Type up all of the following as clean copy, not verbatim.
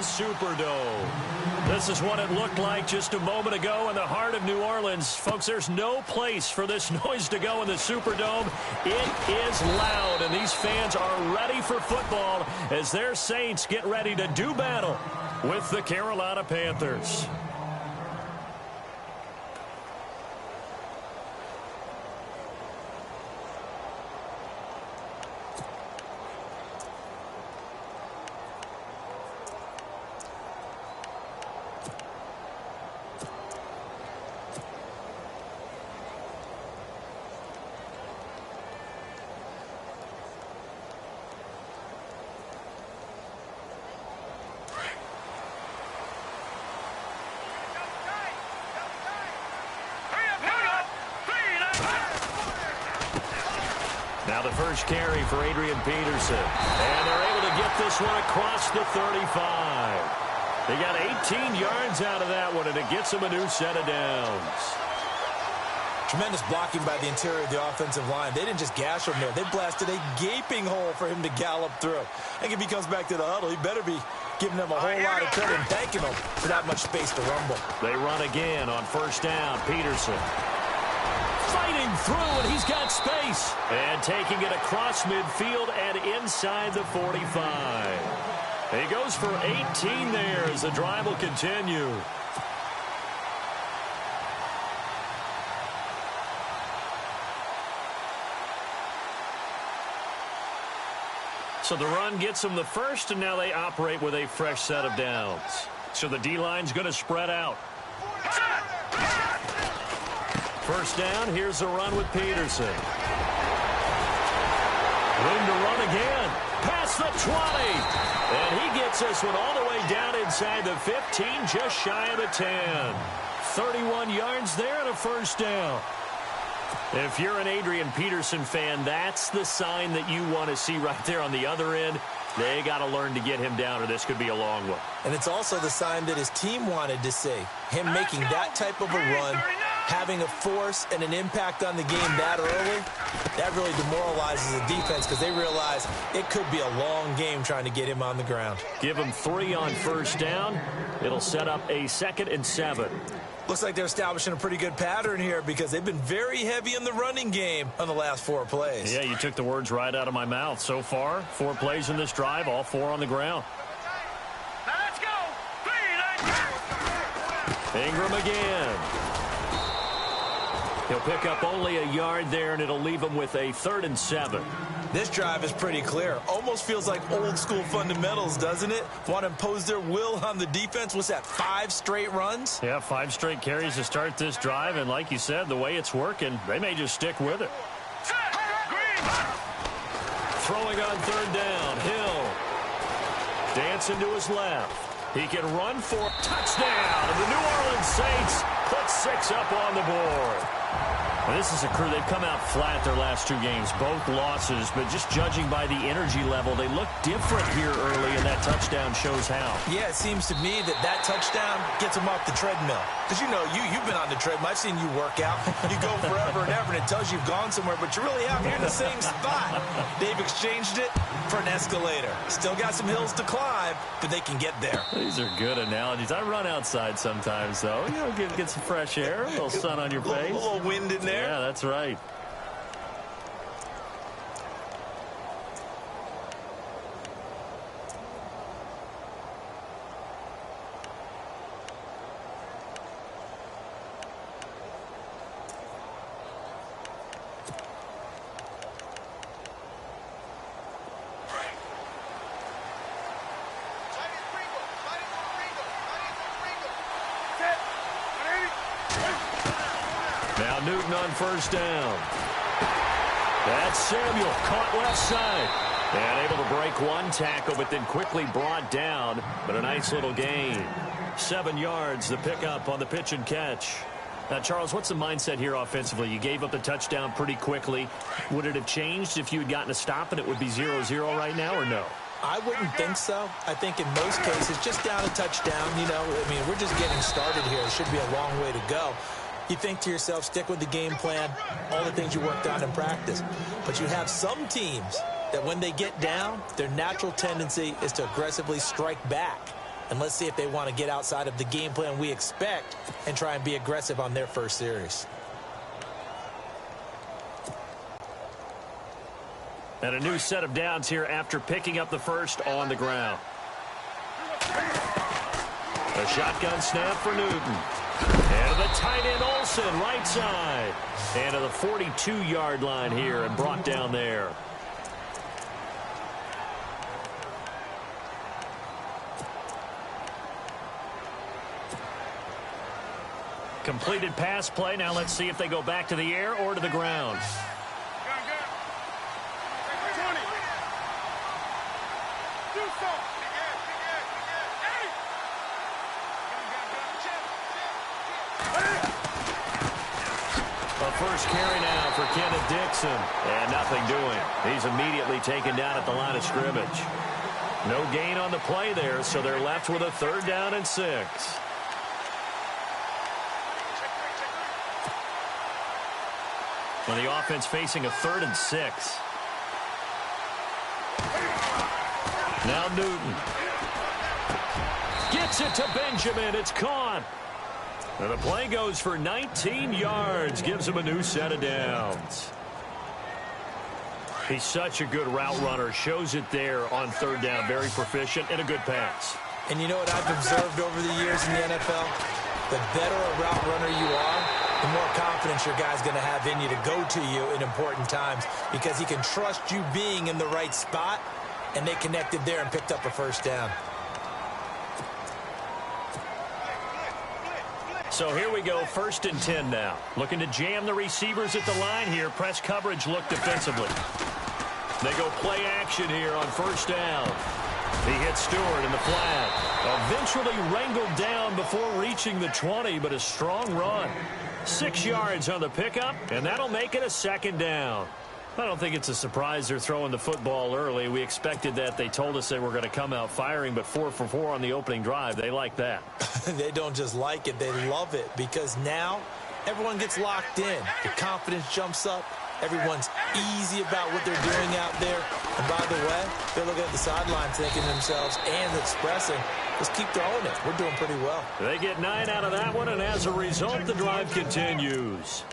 Superdome. This is what it looked like just a moment ago in the heart of New Orleans. Folks, there's no place for this noise to go in the Superdome. It is loud, and these fans are ready for football as their Saints get ready to do battle with the Carolina Panthers. Now the first carry for Adrian Peterson. And they're able to get this one across the 35. They got 18 yards out of that one, and it gets them a new set of downs. Tremendous blocking by the interior of the offensive line. They didn't just gash him there. They blasted a gaping hole for him to gallop through. I think if he comes back to the huddle, he better be giving them a whole lot of credit and thanking them for that much space to rumble. They run again on first down. Peterson fighting through, and he's got space. And taking it across midfield and inside the 45. He goes for 18 there as the drive will continue. So the run gets them the first, and now they operate with a fresh set of downs. So the D-line's going to spread out. First down, here's the run with Peterson. Room to run again. Past the 20. And he gets this one all the way down inside the 15, just shy of the 10. 31 yards there and a first down. If you're an Adrian Peterson fan, that's the sign that you want to see right there on the other end. They got to learn to get him down, or this could be a long one. And it's also the sign that his team wanted to see. Him making that type of a run, having a force and an impact on the game that early, that really demoralizes the defense because they realize it could be a long game trying to get him on the ground. Give him 3 on first down. It'll set up a 2nd and 7. Looks like they're establishing a pretty good pattern here because they've been very heavy in the running game on the last 4 plays. Yeah, you took the words right out of my mouth. So far, 4 plays in this drive, all 4 on the ground. Now let's go. 3, Ingram again. He'll pick up only a yard there, and it'll leave him with a 3rd and 7. This drive is pretty clear. Almost feels like old school fundamentals, doesn't it? Want to impose their will on the defense. What's that, 5 straight runs? Yeah, 5 straight carries to start this drive, and like you said, the way it's working, they may just stick with it. Throwing on 3rd down, Hill. Dancing to his left. He can run for a touchdown, and the New Orleans Saints put 6 up on the board. And this is a crew, they've come out flat their last 2 games, both losses, but just judging by the energy level, they look different here early, and that touchdown shows how. Yeah, it seems to me that touchdown gets them off the treadmill. Because, you know, you've been on the treadmill. I've seen you work out. You go forever and ever, and it tells you you've gone somewhere, but you really haven't. You're in the same spot. They've exchanged it for an escalator. Still got some hills to climb, but they can get there. These are good analogies. I run outside sometimes, though. You know, get some fresh air, a little sun on your face. A little wind in there. Yeah, that's right. Now Newton on first down. That's Samuel, caught left side. And able to break 1 tackle, but then quickly brought down. But a nice little gain. 7 yards, the pickup on the pitch and catch. Now, Charles, what's the mindset here offensively? You gave up the touchdown pretty quickly. Would it have changed if you had gotten a stop and it would be 0-0 right now, or no? I wouldn't think so. I think in most cases, just down a touchdown, you know, I mean, we're just getting started here. It should be a long way to go. You think to yourself, stick with the game plan, all the things you worked on in practice. But you have some teams that when they get down, their natural tendency is to aggressively strike back. And let's see if they want to get outside of the game plan we expect and try and be aggressive on their first series. And a new set of downs here after picking up the first on the ground. A shotgun snap for Newton. And to the tight end Olsen, right side. And to the 42-yard line here and brought down there. Completed pass play. Now let's see if they go back to the air or to the ground. First carry now for Kenneth Dixon. And nothing doing. He's immediately taken down at the line of scrimmage. No gain on the play there, so they're left with a 3rd down and 6. Well, the offense facing a 3rd and 6. Now Newton. Gets it to Benjamin. It's caught. And the play goes for 19 yards. Gives him a new set of downs. He's such a good route runner. Shows it there on 3rd down. Very proficient and a good pass. And you know what I've observed over the years in the NFL? The better a route runner you are, the more confidence your guy's going to have in you to go to you in important times because he can trust you being in the right spot, and they connected there and picked up a 1st down. So here we go, 1st and 10 now. Looking to jam the receivers at the line here. Press coverage look defensively. They go play action here on 1st down. He hits Stewart in the flat. Eventually wrangled down before reaching the 20, but a strong run. 6 yards on the pickup, and that'll make it a 2nd down. I don't think it's a surprise they're throwing the football early. We expected that. They told us they were going to come out firing, but 4 for 4 on the opening drive. They like that. They don't just like it, they love it, because now everyone gets locked in. The confidence jumps up. Everyone's easy about what they're doing out there. And by the way, they're looking at the sideline thinking to themselves and expressing, let's keep throwing it. We're doing pretty well. They get 9 out of that one, and as a result, the drive continues.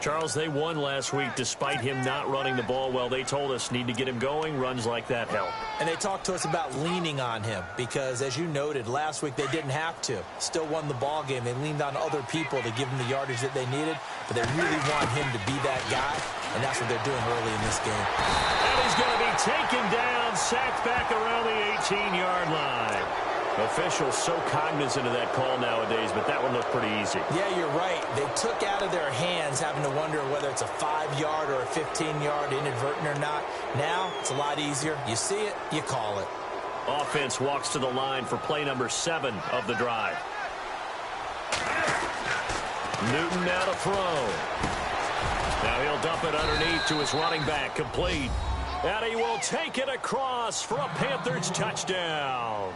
Charles, they won last week despite him not running the ball well. They told us need to get him going. Runs like that help. And they talked to us about leaning on him because, as you noted, last week they didn't have to. Still won the ball game. They leaned on other people to give them the yardage that they needed, but they really want him to be that guy, and that's what they're doing early in this game. And he's going to be taken down, sacked back around the 18-yard line. Officials so cognizant of that call nowadays, but that one looked pretty easy. Yeah, you're right. They took out of their hands having to wonder whether it's a 5-yard or a 15-yard inadvertent or not. Now, it's a lot easier. You see it, you call it. Offense walks to the line for play number 7 of the drive. Newton now to throw. Now he'll dump it underneath to his running back, complete. And he will take it across for a Panthers touchdown.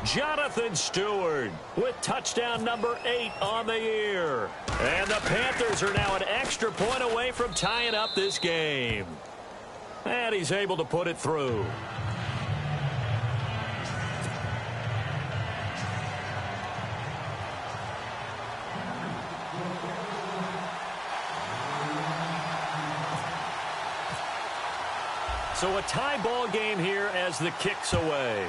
Jonathan Stewart with touchdown number 8 on the year. And the Panthers are now an extra point away from tying up this game. And he's able to put it through. So a tie ball game here as the kick's away.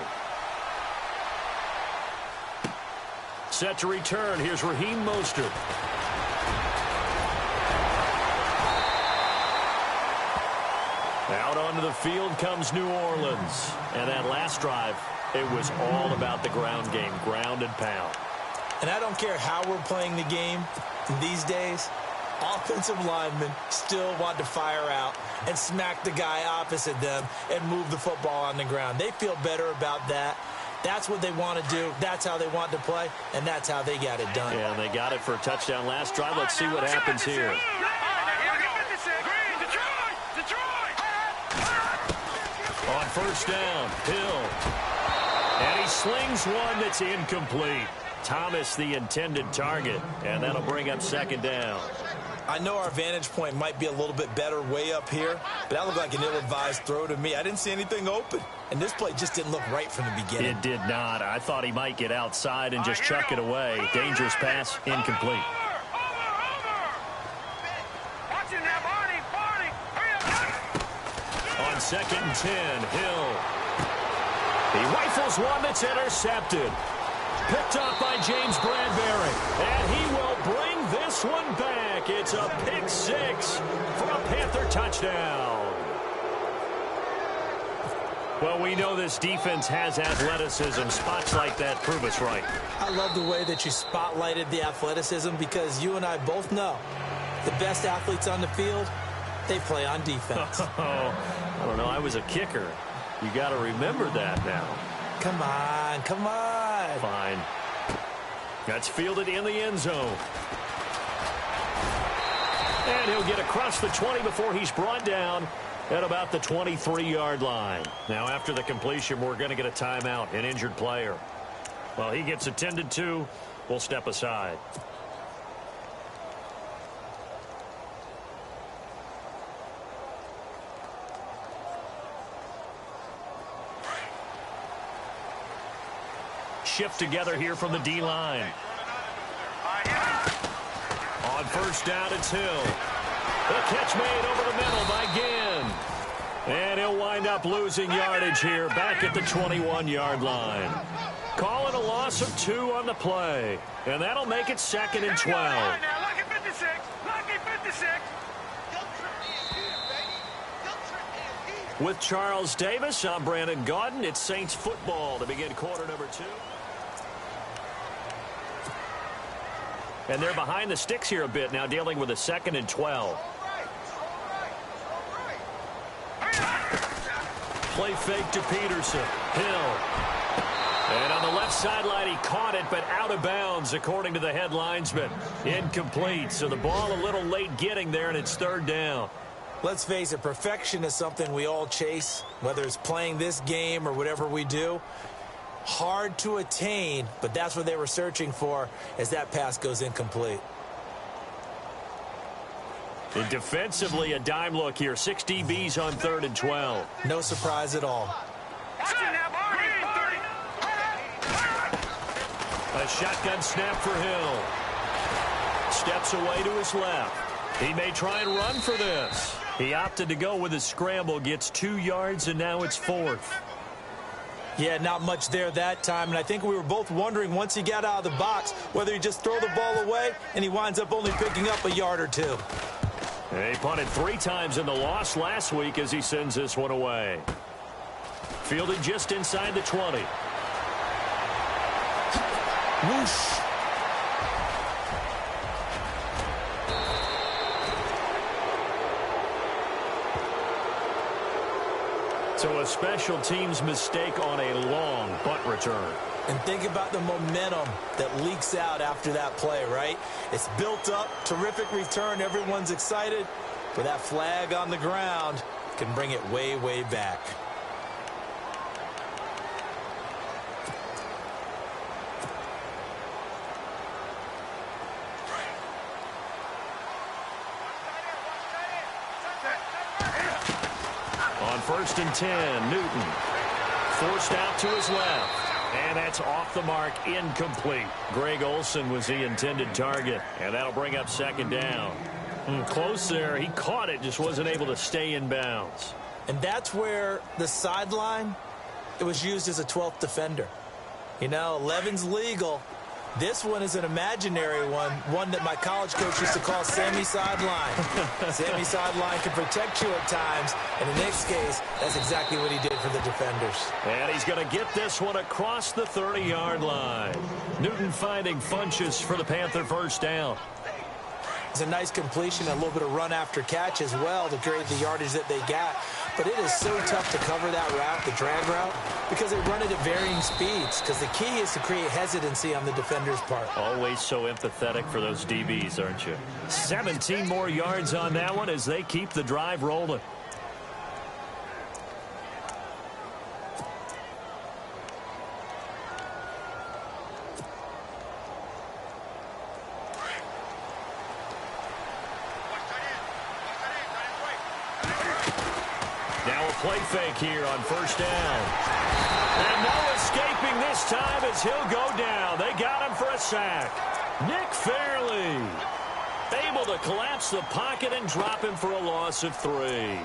Set to return. Here's Raheem Mostert. Out onto the field comes New Orleans. And that last drive, it was all about the ground game, ground and pound. And I don't care how we're playing the game these days, offensive linemen still want to fire out and smack the guy opposite them and move the football on the ground. They feel better about that. That's what they want to do. That's how they want to play, and that's how they got it done. Yeah, and they got it for a touchdown last drive. Let's see what happens here. On 1st down, Hill. And he slings one that's incomplete. Thomas the intended target, and that'll bring up 2nd down. I know our vantage point might be a little bit better way up here, but that looked like an ill-advised throw to me. I didn't see anything open, and this play just didn't look right from the beginning. It did not. I thought he might get outside and just chuck it away. Dangerous pass, incomplete. On 2nd and 10, Hill. He rifles one that's intercepted. Picked off by James Bradbury. And he will bring this one back. It's a pick 6 for a Panther touchdown. Well, we know this defense has athleticism. Spots like that prove us right. I love the way that you spotlighted the athleticism because you and I both know the best athletes on the field, they play on defense. I don't know. I was a kicker. You got to remember that now. Come on, come on. Fine. That's fielded in the end zone. And he'll get across the 20 before he's brought down at about the 23-yard line. Now, after the completion, we're going to get a timeout, an injured player. Well, he gets attended to. We'll step aside. Shift together here from the D-line. On 1st down, it's Hill. The catch made over the middle by Ginn. And he'll wind up losing yardage here back at the 21-yard line. Calling a loss of 2 on the play. And that'll make it 2nd and 12. With Charles Davis, I'm Brandon Gaudin. It's Saints football to begin quarter number 2. And they're behind the sticks here a bit now, dealing with a 2nd and 12. Play fake to Peterson. Hill. And on the left sideline, he caught it, but out of bounds, according to the head linesman. Incomplete. So the ball a little late getting there, and it's 3rd down. Let's face it, perfection is something we all chase, whether it's playing this game or whatever we do. Hard to attain, but that's what they were searching for as that pass goes incomplete. And defensively, a dime look here. 6 DBs on 3rd and 12. No surprise at all. A shotgun snap for Hill. Steps away to his left. He may try and run for this. He opted to go with his scramble, gets 2 yards, and now it's 4th. Yeah, not much there that time, and I think we were both wondering once he got out of the box whether he just throw the ball away, and he winds up only picking up a yard or 2. He punted 3 times in the loss last week as he sends this one away. Fielded just inside the 20. Whoosh. So a special teams mistake on a long punt return. And think about the momentum that leaks out after that play, right? It's built up, terrific return, everyone's excited, but that flag on the ground can bring it way, way back. On 1st and 10, Newton forced out to his left. And that's off the mark, incomplete. Greg Olsen was the intended target, and that'll bring up 2nd down. Close there. He caught it, just wasn't able to stay in bounds. And that's where the sideline, it was used as a 12th defender. You know, 11's legal. This one is an imaginary one that my college coach used to call Sammy Sideline. Sammy Sideline can protect you at times, and in this case, that's exactly what he did for the defenders. And he's going to get this one across the 30-yard line. Newton finding Funchess for the Panther 1st down. It's a nice completion, a little bit of run after catch as well to create the yardage that they got. But it is so tough to cover that route, the drag route, because they run it at varying speeds. Because the key is to create hesitancy on the defender's part. Always so empathetic for those DBs, aren't you? 17 more yards on that one as they keep the drive rolling. play fake here on first down. And no escaping this time as he'll go down. They got him for a sack. Nick Fairley able to collapse the pocket and drop him for a loss of 3.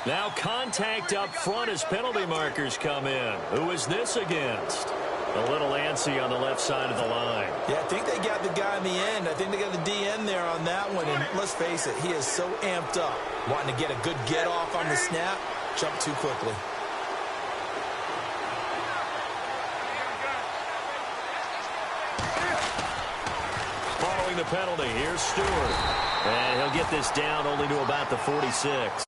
Now contact up front as penalty markers come in. Who is this against? A little antsy on the left side of the line. Yeah, I think they got the guy in the end. I think they got the DN there on that one. And let's face it, he is so amped up. Wanting to get a good get off on the snap. Jump too quickly. Following the penalty, here's Stewart. And he'll get this down only to about the 46.